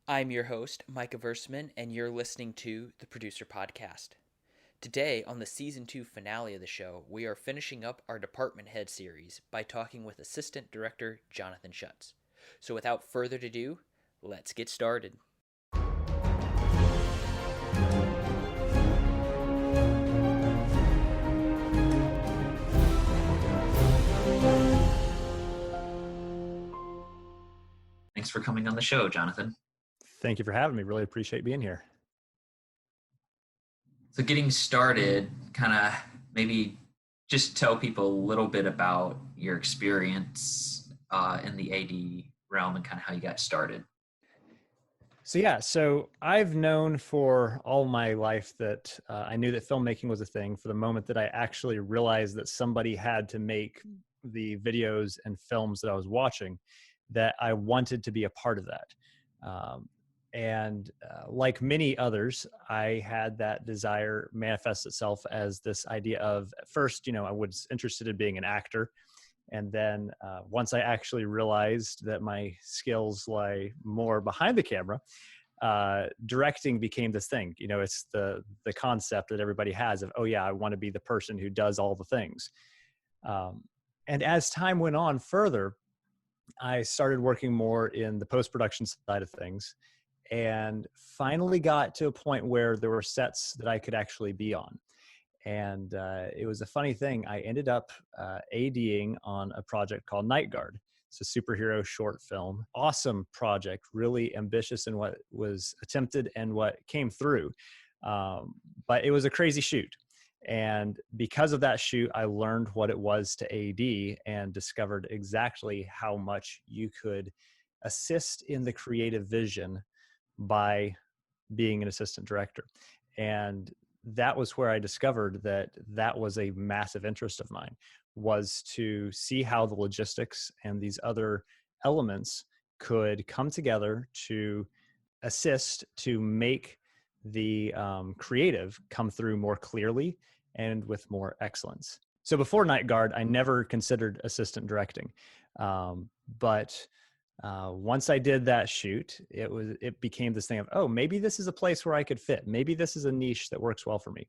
I'm your host, Micah Versman, and you're listening to the Producer Podcast. Today, on the Season 2 finale of the show, we are finishing up our Department Head series by talking with Assistant Director Johnathan Schutz. So without further ado, let's get started. Thanks for coming on the show, Johnathan. Thank you for having me. Really appreciate being here. So getting started, kind of maybe just tell people a little bit about your experience in the AD realm and kind of how you got started. So I've known for all my life that I knew that filmmaking was a thing for the moment that I actually realized that somebody had to make the videos and films that I was watching, that I wanted to be a part of that. Like many others, I had that desire manifest itself as this idea of, at first, I was interested in being an actor. And then once I actually realized that my skills lie more behind the camera, directing became this thing. It's the concept that everybody has of, oh yeah, I want to be the person who does all the things. And as time went on further, I started working more in the post-production side of things, and finally got to a point where there were sets that I could actually be on. And it was a funny thing. I ended up ADing on a project called Night Guard. It's a superhero short film. Awesome project, really ambitious in what was attempted and what came through. But it was a crazy shoot. And because of that shoot, I learned what it was to AD and discovered exactly how much you could assist in the creative vision by being an assistant director. And that was where I discovered that was a massive interest of mine, was to see how the logistics and these other elements could come together to assist to make the creative come through more clearly and with more excellence. So before Night Guard, I never considered assistant directing. But once I did that shoot, it became this thing of, oh, maybe this is a place where I could fit. Maybe this is a niche that works well for me.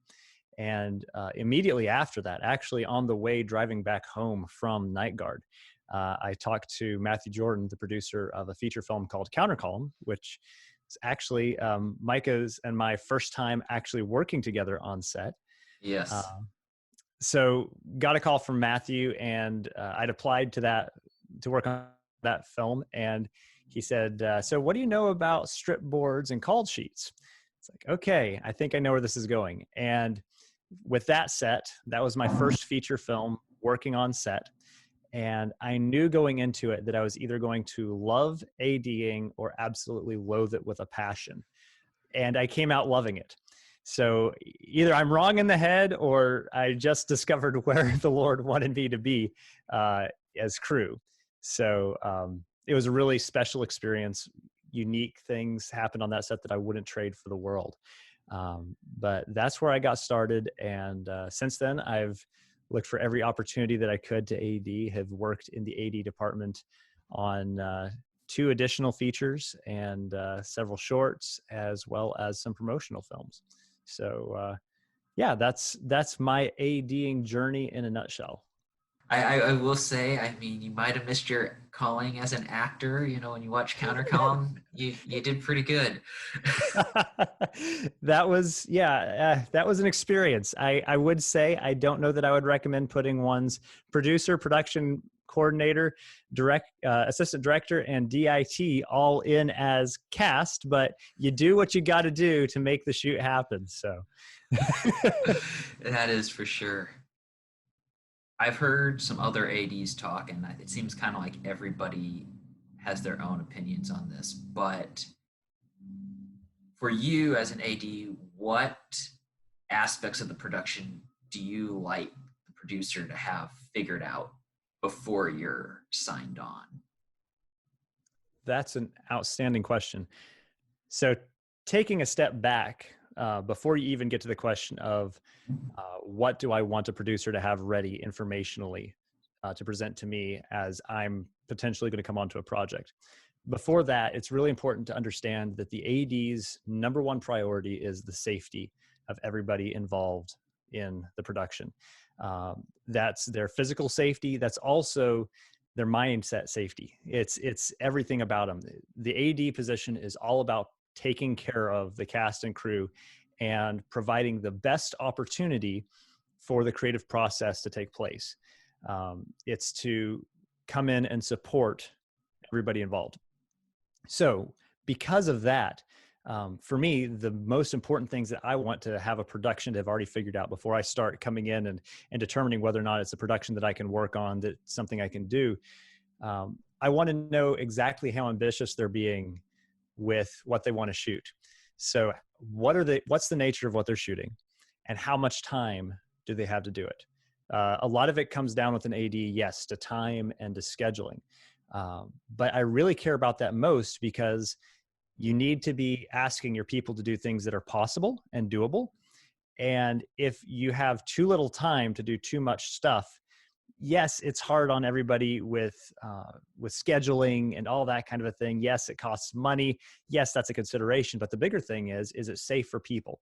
And immediately after that, actually on the way driving back home from Night Guard, I talked to Matthew Jordan, the producer of a feature film called Countercolumn, which is actually Micah's and my first time actually working together on set. Yes. So got a call from Matthew, and I'd applied to work on that film. And he said, so what do you know about strip boards and call sheets? It's like, okay, I think I know where this is going. And with that set, that was my first feature film working on set. And I knew going into it that I was either going to love ADing or absolutely loathe it with a passion. And I came out loving it. So either I'm wrong in the head, or I just discovered where the Lord wanted me to be as crew. So it was a really special experience. Unique things happened on that set that I wouldn't trade for the world. But that's where I got started. And since then, I've looked for every opportunity that I could to AD, have worked in the AD department on 2 additional features and several shorts, as well as some promotional films. So that's my ADing journey in a nutshell. I will say, I mean, you might have missed your calling as an actor. When you watch Countercolumn, you did pretty good. That was an experience. I would say I don't know that I would recommend putting one's producer, production coordinator, assistant director, and DIT all in as cast, but you do what you got to do to make the shoot happen. So that is for sure. I've heard some other ADs talk, and it seems kind of like everybody has their own opinions on this. But for you as an AD, what aspects of the production do you like the producer to have figured out before you're signed on? That's an outstanding question. So taking a step back, before you even get to the question of what do I want a producer to have ready informationally to present to me as I'm potentially going to come onto a project. before that, it's really important to understand that the AD's number one priority is the safety of everybody involved in the production. That's their physical safety. That's also their mindset safety. It's everything about them. The AD position is all about taking care of the cast and crew and providing the best opportunity for the creative process to take place. It's to come in and support everybody involved. So because of that, for me, the most important things that I want to have a production to have already figured out before I start coming in and determining whether or not it's a production that I can work on, that something I can do. I want to know exactly how ambitious they're being with what they want to shoot. So what's the nature of what they're shooting, and how much time do they have to do it? A lot of it comes down with an AD, yes, to time and to scheduling. But I really care about that most because you need to be asking your people to do things that are possible and doable. And if you have too little time to do too much stuff, yes, it's hard on everybody with scheduling and all that kind of a thing. Yes, it costs money. Yes, that's a consideration. But the bigger thing is it safe for people?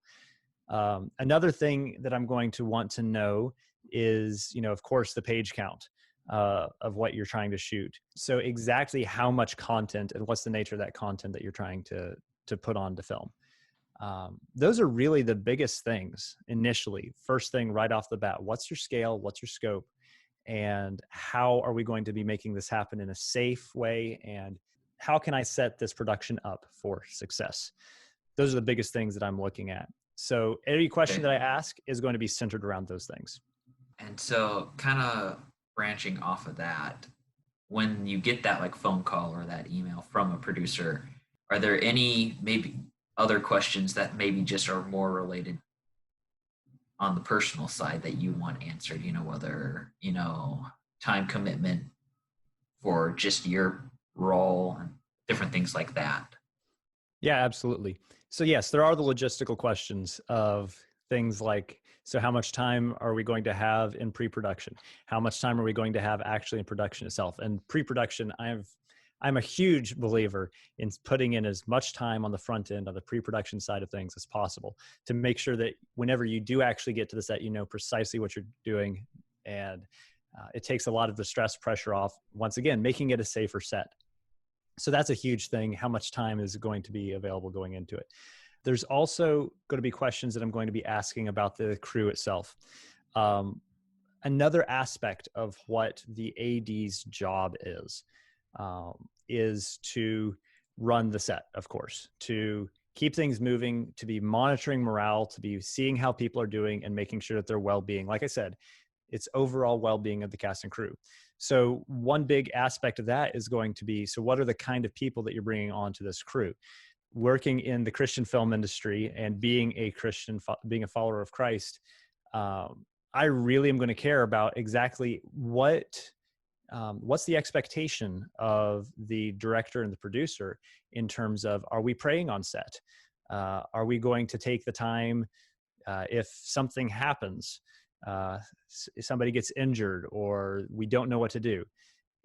Another thing that I'm going to want to know is, of course, the page count of what you're trying to shoot. So exactly how much content and what's the nature of that content that you're trying to put on to film. Those are really the biggest things initially. First thing right off the bat, what's your scale? What's your scope? And how are we going to be making this happen in a safe way? And how can I set this production up for success? Those are the biggest things that I'm looking at. So any question that I ask is going to be centered around those things. And so kind of branching off of that, when you get that like phone call or that email from a producer, are there any maybe other questions that maybe just are more related on the personal side that you want answered, whether, time commitment for just your role and different things like that? Yeah, absolutely. So yes, there are the logistical questions of things like, so how much time are we going to have in pre-production? How much time are we going to have actually in production itself? And pre-production, I'm a huge believer in putting in as much time on the front end, on the pre-production side of things as possible, to make sure that whenever you do actually get to the set, you know precisely what you're doing. And it takes a lot of the stress pressure off, once again, making it a safer set. So that's a huge thing. How much time is going to be available going into it? There's also going to be questions that I'm going to be asking about the crew itself. Another aspect of what the AD's job is to run the set, of course, to keep things moving, to be monitoring morale, to be seeing how people are doing and making sure that their well-being, like I said, it's overall well-being of the cast and crew. So one big aspect of that is going to be, so what are the kind of people that you're bringing onto this crew? Working in the Christian film industry and being a Christian, being a follower of Christ, I really am going to care about exactly what's the expectation of the director and the producer in terms of, are we praying on set? Are we going to take the time if something happens, if somebody gets injured or we don't know what to do?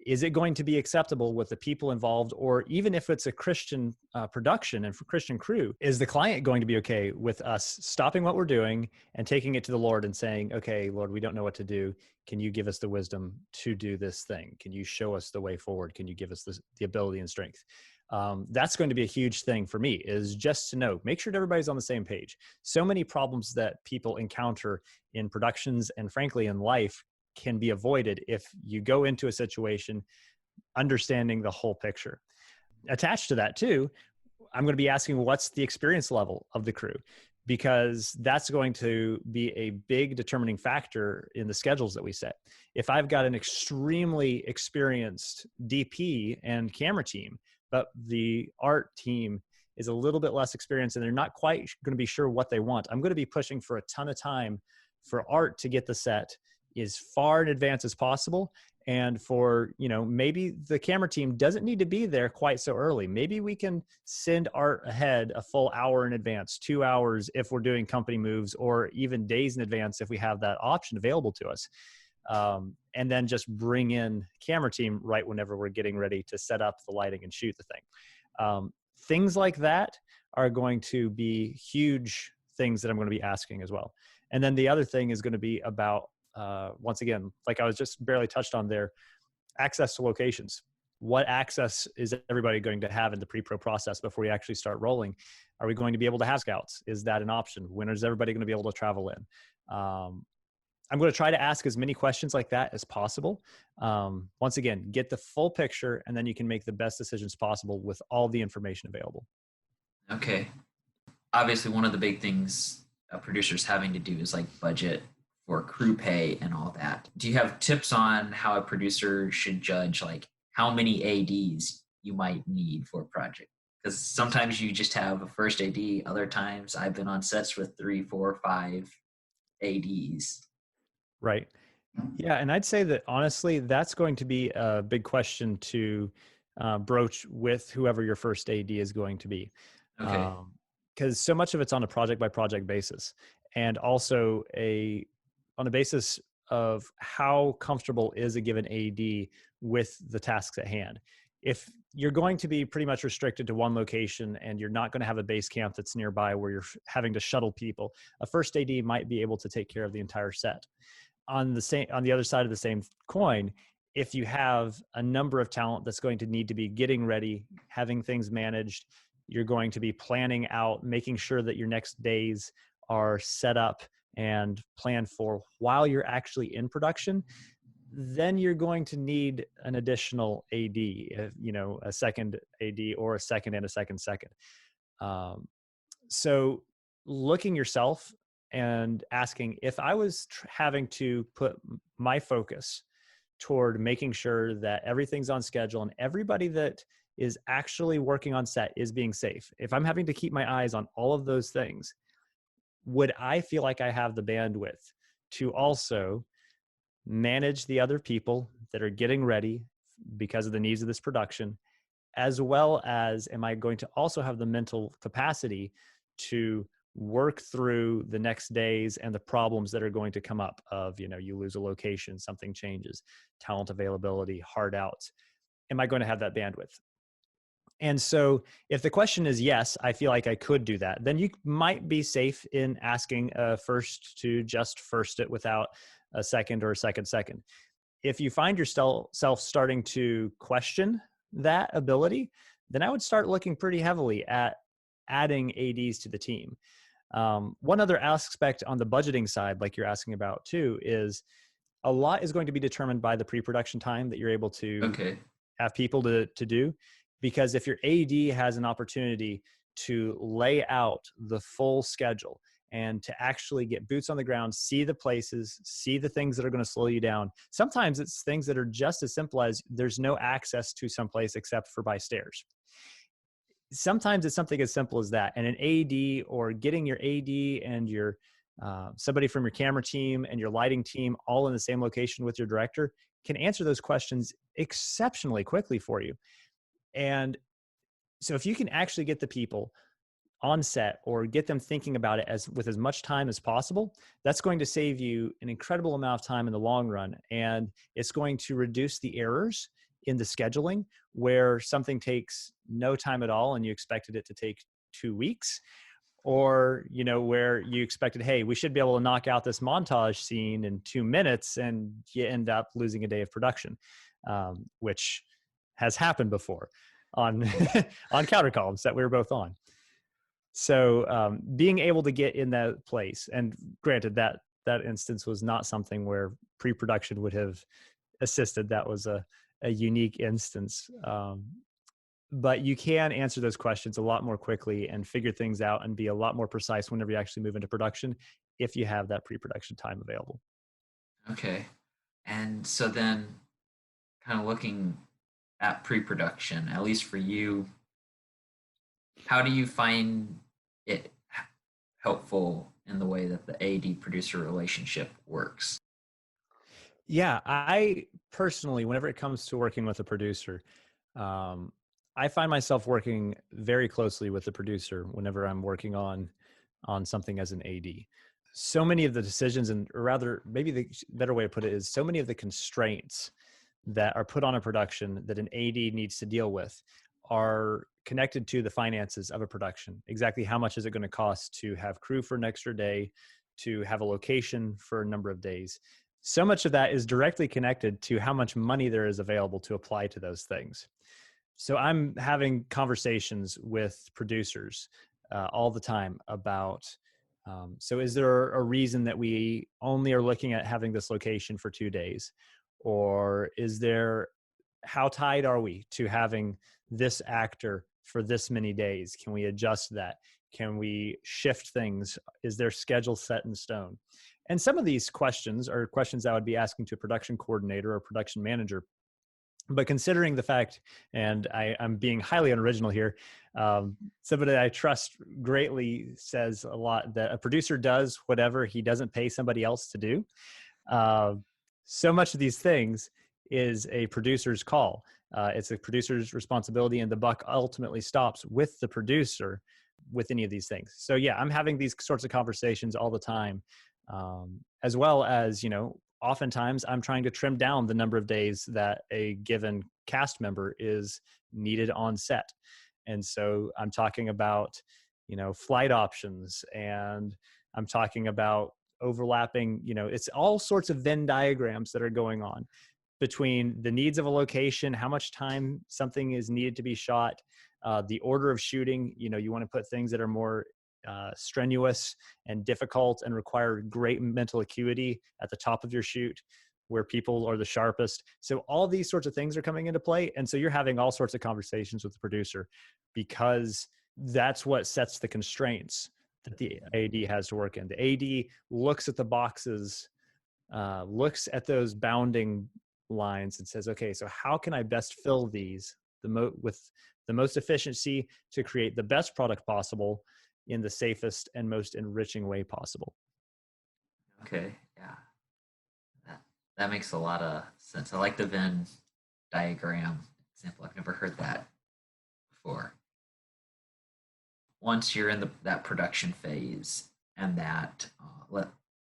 Is it going to be acceptable with the people involved? Or even if it's a Christian production and for Christian crew, is the client going to be okay with us stopping what we're doing and taking it to the Lord and saying, okay, Lord, we don't know what to do. Can you give us the wisdom to do this thing? Can you show us the way forward? Can you give us the ability and strength? That's going to be a huge thing for me, is just to know, make sure that everybody's on the same page. So many problems that people encounter in productions and frankly in life can be avoided if you go into a situation understanding the whole picture. Attached to that too, I'm going to be asking what's the experience level of the crew, because that's going to be a big determining factor in the schedules that we set. If I've got an extremely experienced DP and camera team, but the art team is a little bit less experienced and they're not quite going to be sure what they want, I'm going to be pushing for a ton of time for art to get the set as far in advance as possible. And for, maybe the camera team doesn't need to be there quite so early. Maybe we can send art ahead a full hour in advance, 2 hours if we're doing company moves, or even days in advance if we have that option available to us. and then just bring in camera team right whenever we're getting ready to set up the lighting and shoot the thing. Things like that are going to be huge things that I'm going to be asking as well. And then the other thing is going to be about, once again, like I was just barely touched on there, access to locations. What access is everybody going to have in the pre-pro process before we actually start rolling? Are we going to be able to have scouts? Is that an option? When is everybody going to be able to travel in? I'm going to try to ask as many questions like that as possible. Once again, get the full picture, and then you can make the best decisions possible with all the information available. Okay. Obviously, one of the big things a producer's having to do is like budget for crew pay and all that. Do you have tips on how a producer should judge like how many ADs you might need for a project? Because sometimes you just have a first AD. Other times I've been on sets with 3, 4, 5 ADs. Right. Yeah. And I'd say that honestly, that's going to be a big question to broach with whoever your first AD is going to be. Okay. Because so much of it's on a project by project basis, and also on a basis of how comfortable is a given AD with the tasks at hand. If you're going to be pretty much restricted to one location and you're not going to have a base camp that's nearby where you're having to shuttle people, a first AD might be able to take care of the entire set. On the other side of the same coin, if you have a number of talent that's going to need to be getting ready, having things managed, you're going to be planning out, making sure that your next days are set up and planned for while you're actually in production, then you're going to need an additional AD, a second AD or a second and a second. So looking yourself and asking, if I was having to put my focus toward making sure that everything's on schedule and everybody that is actually working on set is being safe, if I'm having to keep my eyes on all of those things, would I feel like I have the bandwidth to also manage the other people that are getting ready because of the needs of this production, as well as am I going to also have the mental capacity to work through the next days and the problems that are going to come up of, you lose a location, something changes, talent availability, hard outs. Am I going to have that bandwidth? And so if the question is yes, I feel like I could do that, then you might be safe in asking first to just first it without a second or a second. If you find yourself starting to question that ability, then I would start looking pretty heavily at adding ADs to the team. One other aspect on the budgeting side, like you're asking about too, is a lot is going to be determined by the pre-production time that you're able to have people to do. Because if your AD has an opportunity to lay out the full schedule and to actually get boots on the ground, see the places, see the things that are going to slow you down. Sometimes it's things that are just as simple as there's no access to someplace except for by stairs. Sometimes it's something as simple as that. And an AD, or getting your AD and your somebody from your camera team and your lighting team all in the same location with your director, can answer those questions exceptionally quickly for you. And so if you can actually get the people on set or get them thinking about it with as much time as possible, that's going to save you an incredible amount of time in the long run. And it's going to reduce the errors in the scheduling where something takes no time at all and you expected it to take 2 weeks, or, where you expected, hey, we should be able to knock out this montage scene in 2 minutes, and you end up losing a day of production, which has happened before on on counter columns that we were both on. So being able to get in that place, and granted that instance was not something where pre-production would have assisted. That was a unique instance. But you can answer those questions a lot more quickly and figure things out and be a lot more precise whenever you actually move into production if you have that pre-production time available. Okay. And so then kind of looking at pre-production, at least for you, how do you find it helpful in the way that the AD producer relationship works? Yeah, I personally, whenever it comes to working with a producer, I find myself working very closely with the producer whenever I'm working on something as an AD. so many of the decisions, and or rather, maybe the better way to put it is so many of the constraints that are put on a production that an AD needs to deal with are connected to the finances of a production. Exactly how much is it going to cost to have crew for an extra day, to have a location for a number of days? So much of that is directly connected to how much money there is available to apply to those things. So I'm having conversations with producers all the time about, so is there a reason that we only are looking at having this location for 2 days? Or is there, how tied are we to having this actor for this many days? Can we adjust that? Can we shift things? Is their schedule set in stone? And some of these questions are questions I would be asking to a production coordinator or production manager. But considering the fact, and I'm being highly unoriginal here, somebody I trust greatly says a lot that a producer does whatever he doesn't pay somebody else to do. Uh, so much of these things is a producer's call. It's a producer's responsibility, and the buck ultimately stops with the producer with any of these things. So yeah, I'm having these sorts of conversations all the time, as well as, oftentimes I'm trying to trim down the number of days that a given cast member is needed on set. And so I'm talking about, flight options, and I'm talking about overlapping, it's all sorts of Venn diagrams that are going on between the needs of a location, how much time something is needed to be shot, the order of shooting. You want to put things that are more strenuous and difficult and require great mental acuity at the top of your shoot, where people are the sharpest. So all these sorts of things are coming into play. And so you're having all sorts of conversations with the producer, because that's what sets the constraints that the AD has to work in. The AD looks at the boxes, looks at those bounding lines and says, okay, so how can I best fill these with the most efficiency to create the best product possible in the safest and most enriching way possible? Okay, yeah, that makes a lot of sense. I like the Venn diagram example. I've never heard that before. Once you're in that production phase, and that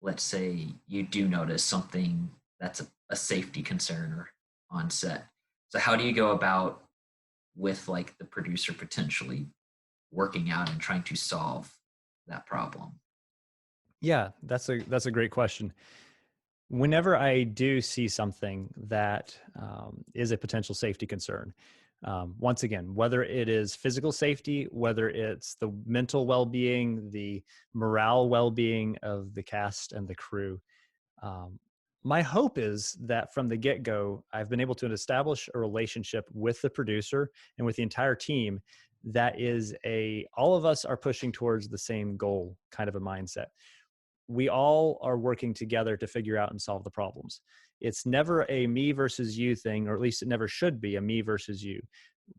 let's say you do notice something that's a safety concern or on set. So how do you go about with like the producer potentially working out and trying to solve that problem? Yeah, that's a great question. Whenever I do see something that is a potential safety concern, once again, whether it is physical safety, whether it's the mental well-being, the morale well-being of the cast and the crew, um, my hope is that from the get-go, I've been able to establish a relationship with the producer and with the entire team that is all of us are pushing towards the same goal kind of a mindset. We all are working together to figure out and solve the problems. It's never a me versus you thing, or at least it never should be a me versus you,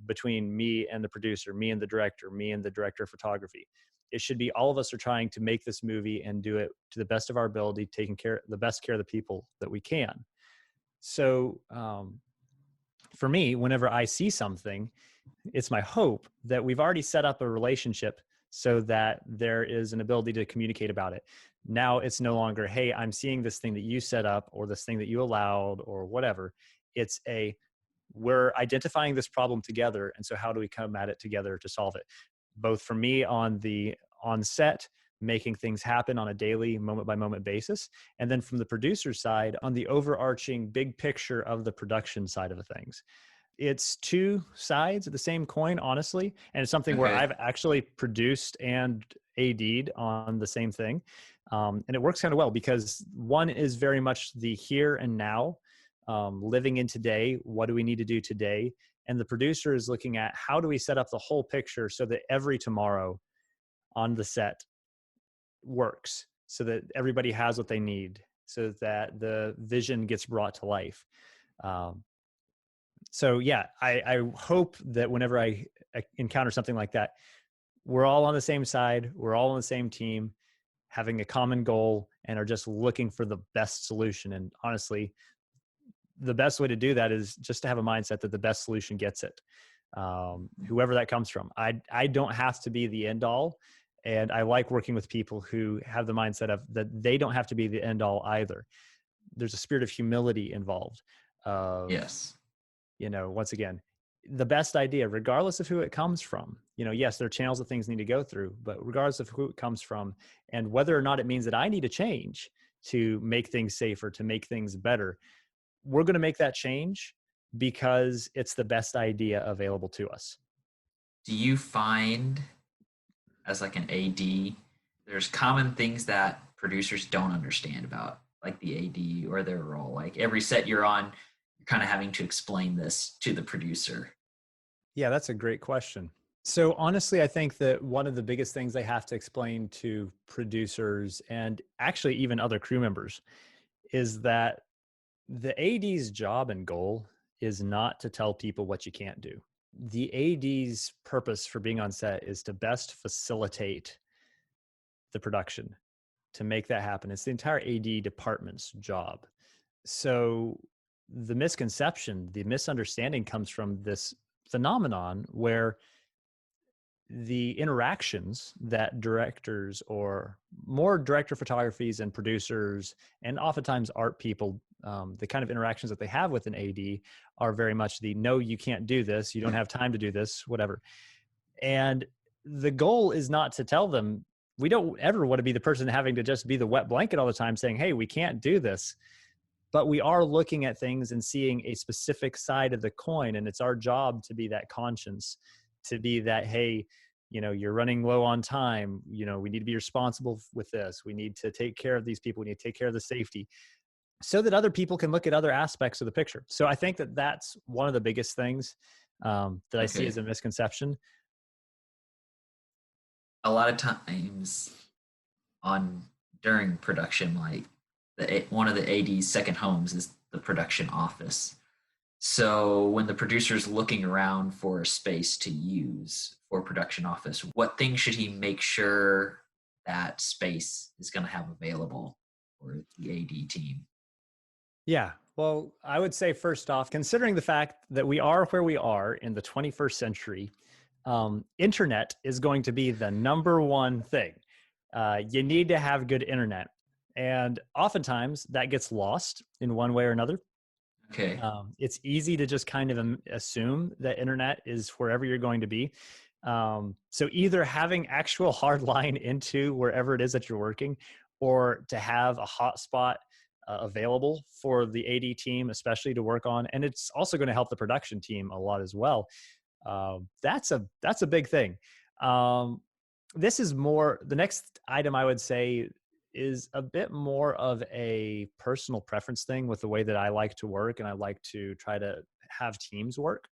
between me and the producer, me and the director, me and the director of photography. It should be all of us are trying to make this movie and do it to the best of our ability, taking the best care of the people that we can. So for me, whenever I see something, it's my hope that we've already set up a relationship so that there is an ability to communicate about it. Now it's no longer, hey, I'm seeing this thing that you set up or this thing that you allowed or whatever. It's we're identifying this problem together. And so how do we come at it together to solve it? Both for me on set, making things happen on a daily moment by moment basis. And then from the producer's side on the overarching big picture of the production side of things. It's two sides of the same coin, honestly. And it's something where Okay. I've actually produced and AD'd on the same thing. And it works kind of well because one is very much the here and now, living in today. What do we need to do today? And the producer is looking at how do we set up the whole picture so that every tomorrow on the set works, so that everybody has what they need, so that the vision gets brought to life. So yeah, I hope that whenever I encounter something like that, we're all on the same side, we're all on the same team, having a common goal, and are just looking for the best solution. And honestly, the best way to do that is just to have a mindset that the best solution gets it. Whoever that comes from, I don't have to be the end all. And I like working with people who have the mindset of that they don't have to be the end all either. There's a spirit of humility involved of, Yes. once again, the best idea, regardless of who it comes from, yes, there are channels that things need to go through, but regardless of who it comes from and whether or not it means that I need to change to make things safer, to make things better, we're going to make that change because it's the best idea available to us. Do you find, as like an AD, there's common things that producers don't understand about like the AD or their role? Like every set you're on, you're kind of having to explain this to the producer. Yeah, that's a great question. So honestly, I think that one of the biggest things I have to explain to producers and actually even other crew members is that the AD's job and goal is not to tell people what you can't do. The AD's purpose for being on set is to best facilitate the production, to make that happen. It's the entire AD department's job. So the misconception, the misunderstanding comes from this phenomenon where the interactions that directors or more director photographies and producers and oftentimes art people, the kind of interactions that they have with an AD are very much the no, you can't do this, you don't have time to do this, whatever. And the goal is not to tell them, we don't ever want to be the person having to just be the wet blanket all the time saying, hey, we can't do this. But we are looking at things and seeing a specific side of the coin. And it's our job to be that conscience, to be that, hey, you're running low on time. We need to be responsible with this. We need to take care of these people. We need to take care of the safety so that other people can look at other aspects of the picture. So I think that that's one of the biggest things that I see Okay. as a misconception. A lot of times on during production, like one of the AD's second homes is the production office. So when the producer's looking around for a space to use for production office, what things should he make sure that space is going to have available for the AD team? Yeah. Well, I would say first off, considering the fact that we are where we are in the 21st century, internet is going to be the number one thing. You need to have good internet. And oftentimes that gets lost in one way or another. Okay. It's easy to just kind of assume that internet is wherever you're going to be. So either having actual hard line into wherever it is that you're working, or to have a hotspot available for the AD team, especially to work on, and it's also going to help the production team a lot as well. That's a big thing. This is more, the next item I would say is a bit more of a personal preference thing with the way that I like to work, and I like to try to have teams work.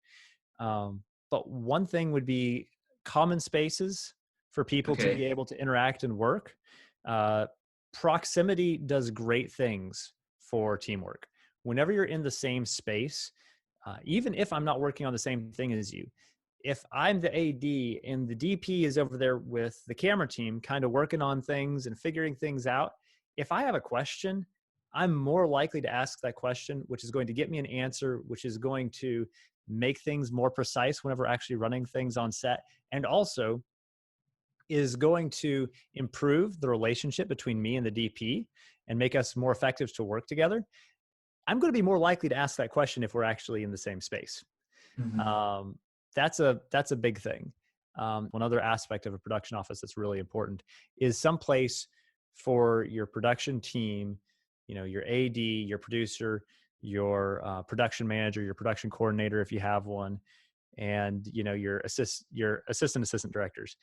But one thing would be common spaces for people to Okay. be able to interact and work. Uh, Proximity does great things for teamwork. Whenever you're in the same space, even if I'm not working on the same thing as you, if I'm the AD and the DP is over there with the camera team, kind of working on things and figuring things out, if I have a question, I'm more likely to ask that question, which is going to get me an answer, which is going to make things more precise whenever actually running things on set, and also is going to improve the relationship between me and the DP and make us more effective to work together. I'm going to be more likely to ask that question if we're actually in the same space. Mm-hmm. Um, that's a big thing. One other aspect of a production office that's really important is some place for your production team, your AD, your producer, your production manager, your production coordinator, if you have one, and your assistant directors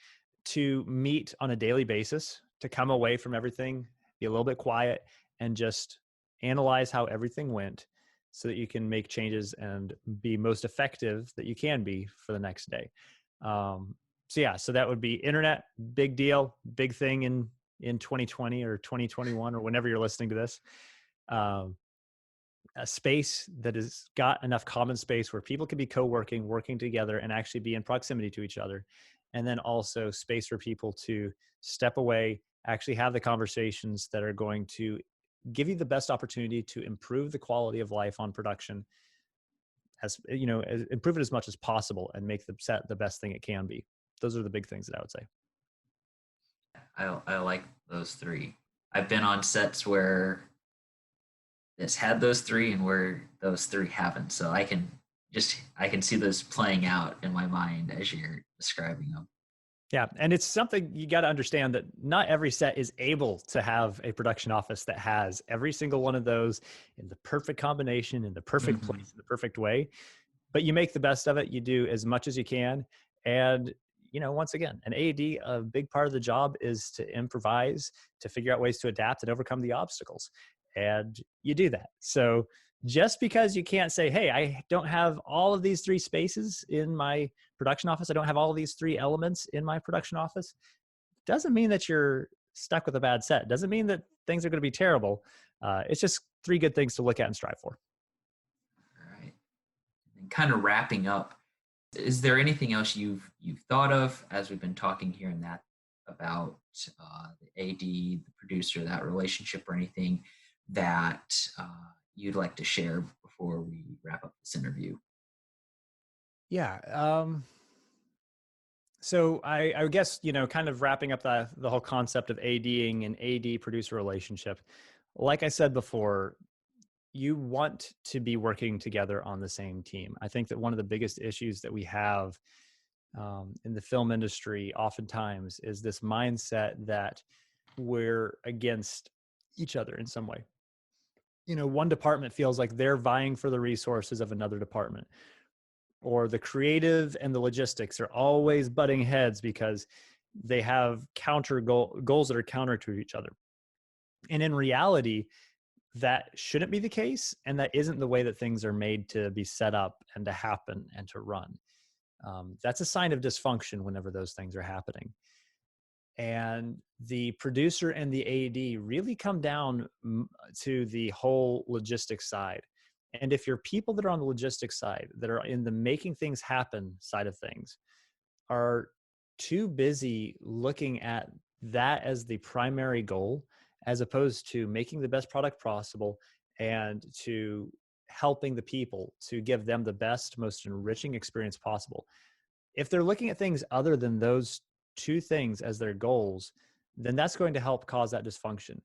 to meet on a daily basis, to come away from everything, be a little bit quiet, and just analyze how everything went so that you can make changes and be most effective that you can be for the next day. So yeah, so that would be internet, big deal, big thing in 2020 or 2021 or whenever you're listening to this. Um, a space that has got enough common space where people can be co-working, working together, and actually be in proximity to each other. And then also space for people to step away, actually have the conversations that are going to give you the best opportunity to improve the quality of life on production, improve it as much as possible and make the set the best thing it can be. Those are the big things that I would say. I like those three. I've been on sets where it's had those three and where those three haven't. So I can see those playing out in my mind as you're describing them. Yeah. And it's something you got to understand that not every set is able to have a production office that has every single one of those in the perfect combination, in the perfect Hmm. place, in the perfect way. But you make the best of it. You do as much as you can. And, once again, an AD, a big part of the job is to improvise, to figure out ways to adapt and overcome the obstacles. And you do that. So just because you can't say, hey, I don't have all of these three spaces in my production office, I don't have all of these three elements in my production office, doesn't mean that you're stuck with a bad set. Doesn't mean that things are going to be terrible. It's just three good things to look at and strive for. All right. And kind of wrapping up, is there anything else you've thought of as we've been talking here and that about the AD, the producer, that relationship, or anything that you'd like to share before we wrap up this interview? Yeah. So I guess, kind of wrapping up the whole concept of ADing and AD producer relationship. Like I said before, you want to be working together on the same team. I think that one of the biggest issues that we have in the film industry oftentimes is this mindset that we're against each other in some way. One department feels like they're vying for the resources of another department, or the creative and the logistics are always butting heads because they have goals that are counter to each other. And in reality, that shouldn't be the case. And that isn't the way that things are made to be set up and to happen and to run. That's a sign of dysfunction whenever those things are happening. And the producer and the AD really come down to the whole logistics side. And if you're people that are on the logistics side, that are in the making things happen side of things, are too busy looking at that as the primary goal, as opposed to making the best product possible and to helping the people to give them the best, most enriching experience possible. If they're looking at things other than those two things as their goals, then that's going to help cause that dysfunction.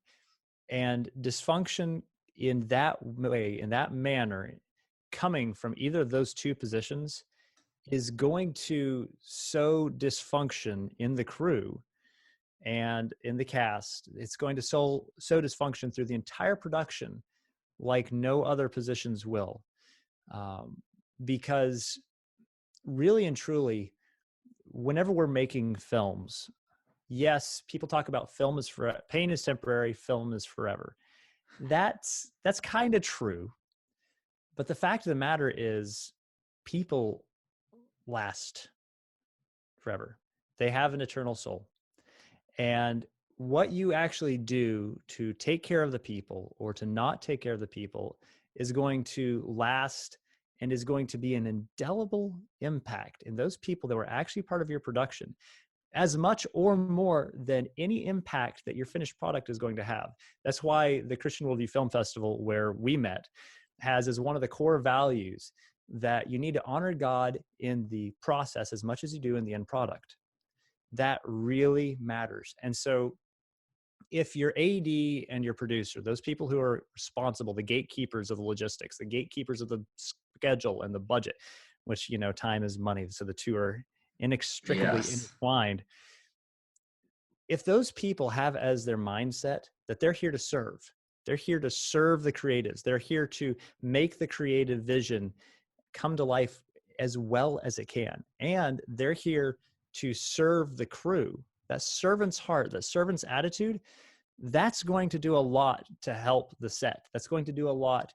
And dysfunction in that way, in that manner, coming from either of those two positions is going to sow dysfunction in the crew and in the cast. It's going to sow dysfunction through the entire production like no other positions will. Because really and truly, whenever we're making films, yes, people talk about film is for pain is temporary, film is forever. That's kind of true. But the fact of the matter is people last forever. They have an eternal soul. And what you actually do to take care of the people or to not take care of the people is going to last and is going to be an indelible impact in those people that were actually part of your production, as much or more than any impact that your finished product is going to have. That's why the Christian Worldview Film Festival, where we met, has as one of the core values that you need to honor God in the process as much as you do in the end product. That really matters. And so if your AD and your producer, those people who are responsible, the gatekeepers of the logistics, the gatekeepers of the schedule and the budget, which, time is money. So the two are inextricably Yes. intertwined. If those people have as their mindset that they're here to serve, they're here to serve the creatives, they're here to make the creative vision come to life as well as it can, and they're here to serve the crew, that servant's heart, that servant's attitude, that's going to do a lot to help the set. That's going to do a lot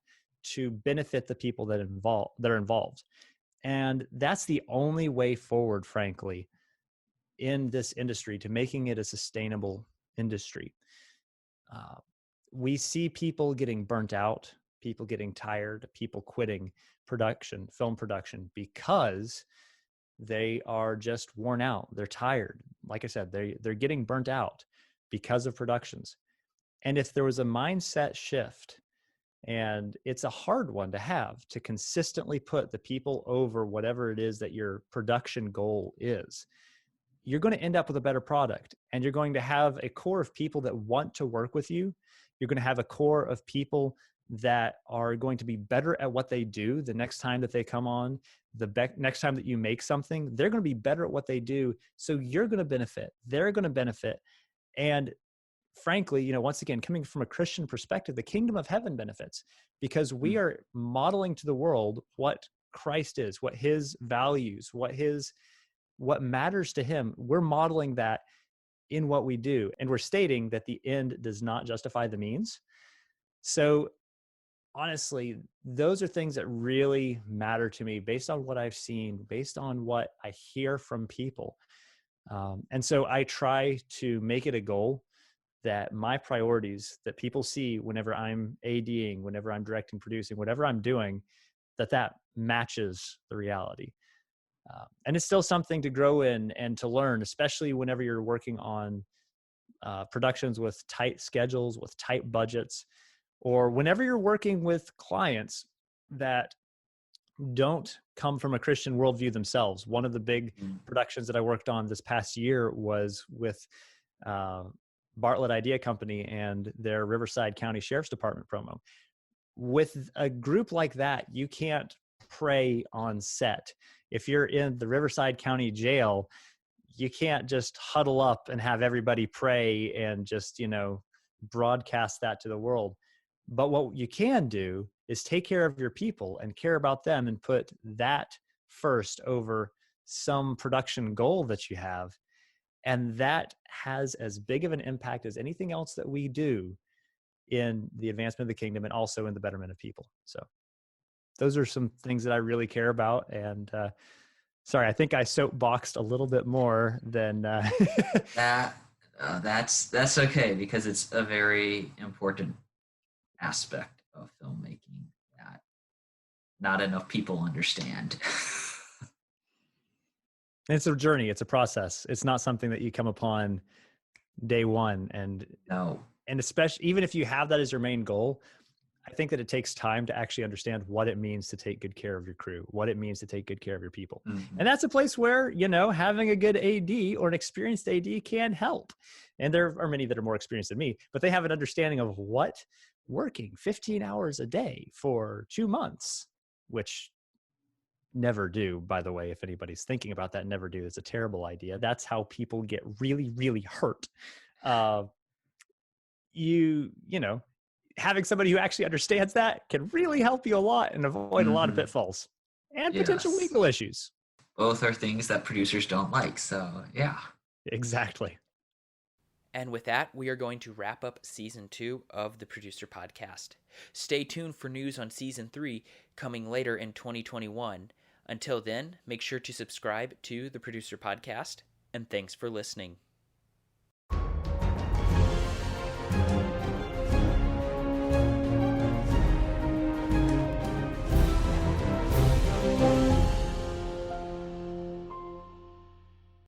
to benefit the people that are involved. And that's the only way forward, frankly, in this industry to making it a sustainable industry. Uh, we see people getting burnt out, people getting tired, people quitting film production, because they are just worn out. They're tired. Like I said, they're getting burnt out because of productions. And if there was a mindset shift, and it's a hard one to have, to consistently put the people over whatever it is that your production goal is. you're going to end up with a better product, and you're going to have a core of people that want to work with you. You're going to have a core of people that are going to be better at what they do the next time that they come on, next time that you make something, they're going to be better at what they do. So you're going to benefit. They're going to benefit. And frankly, once again, coming from a Christian perspective, the kingdom of heaven benefits because we are modeling to the world what Christ is, what his values, what matters to him. We're modeling that in what we do. And we're stating that the end does not justify the means. So honestly, those are things that really matter to me based on what I've seen, based on what I hear from people. And so I try to make it a goal that my priorities that people see whenever I'm ADing, whenever I'm directing, producing, whatever I'm doing, that matches the reality. And it's still something to grow in and to learn, especially whenever you're working on productions with tight schedules, with tight budgets, or whenever you're working with clients that don't come from a Christian worldview themselves. One of the big productions that I worked on this past year was with Bartlett Idea Company and their Riverside County Sheriff's Department promo. With a group like that, you can't pray on set. If you're in the Riverside County Jail, you can't just huddle up and have everybody pray and just, broadcast that to the world. But what you can do is take care of your people and care about them and put that first over some production goal that you have. And that has as big of an impact as anything else that we do in the advancement of the kingdom and also in the betterment of people. So those are some things that I really care about. And sorry, I think I soapboxed a little bit more than That's okay, because it's a very important aspect of filmmaking that not enough people understand. It's a journey. It's a process. It's not something that you come upon day one. And No. And especially, even if you have that as your main goal, I think that it takes time to actually understand what it means to take good care of your crew, what it means to take good care of your people. Mm-hmm. And that's a place where, having a good AD or an experienced AD can help. And there are many that are more experienced than me, but they have an understanding of what working 15 hours a day for 2 months, which never do, by the way, if anybody's thinking about that, never do. It's a terrible idea. That's how people get really, really hurt. Having somebody who actually understands that can really help you a lot and avoid a lot of pitfalls and potential Yes. legal issues. Both are things that producers don't like. So, yeah. Exactly. And with that, we are going to wrap up Season 2 of the Producer Podcast. Stay tuned for news on Season 3 coming later in 2021. Until then, make sure to subscribe to the Producer Podcast, and thanks for listening.